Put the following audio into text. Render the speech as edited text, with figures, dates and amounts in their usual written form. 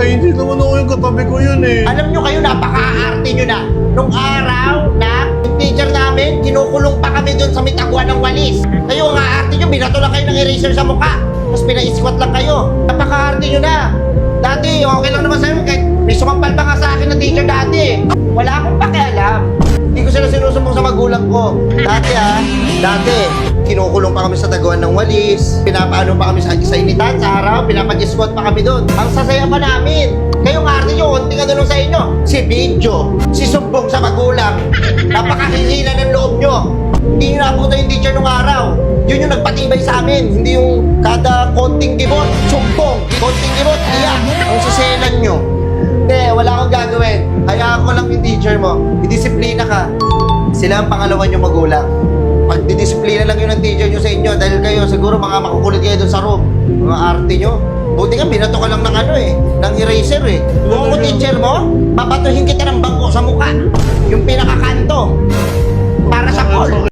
hindi naman ako yung katabi ko yun eh. Alam nyo kayo, napaka-aarte nyo na. Nung araw na yung teacher namin, kinukulong pa kami doon sa mitagwa ng walis. Kayo ang aarte nyo, binato lang kayo ng eraser sa mukha. Tapos pina-squat lang kayo. Napaka-aarte nyo na. Dati, okay lang naman sa'yo, kahit may sumampal pa nga sa akin na teacher dati. Wala akong pakialam. Hindi ko sila sinusumbong sa magulang ko. Dati, kinukulong pa kami sa taguan ng walis. Pinapaano pa kami sa initan, sa araw, pinapag-squat pa kami doon. Ang sasaya pa namin. Kayo nga arte nyo, konti ka doon sa inyo. Si Bidyo, si sumbong sa magulang. Napakahihina ng loob nyo. Hindi nyo napunta yung teacher nung araw. Yun yung nagpatibay sa amin. Hindi yung kada konting gibot, sumbong. Konting gibot, iyak. Ang saselan nyo. Hindi, wala akong gagawin. Hayaan ko lang yung teacher mo. Idisiplina ka. Sila ang pangalawa nyo magulang. Pag didisiplina lang yun ng teacher nyo sa inyo, dahil kayo siguro mga makukulit kayo doon sa room. Mga arte nyo. Buti nga, binato ka lang ng ng eraser eh. Kung ako teacher mo, babatuhin kita ng bangko sa mukha.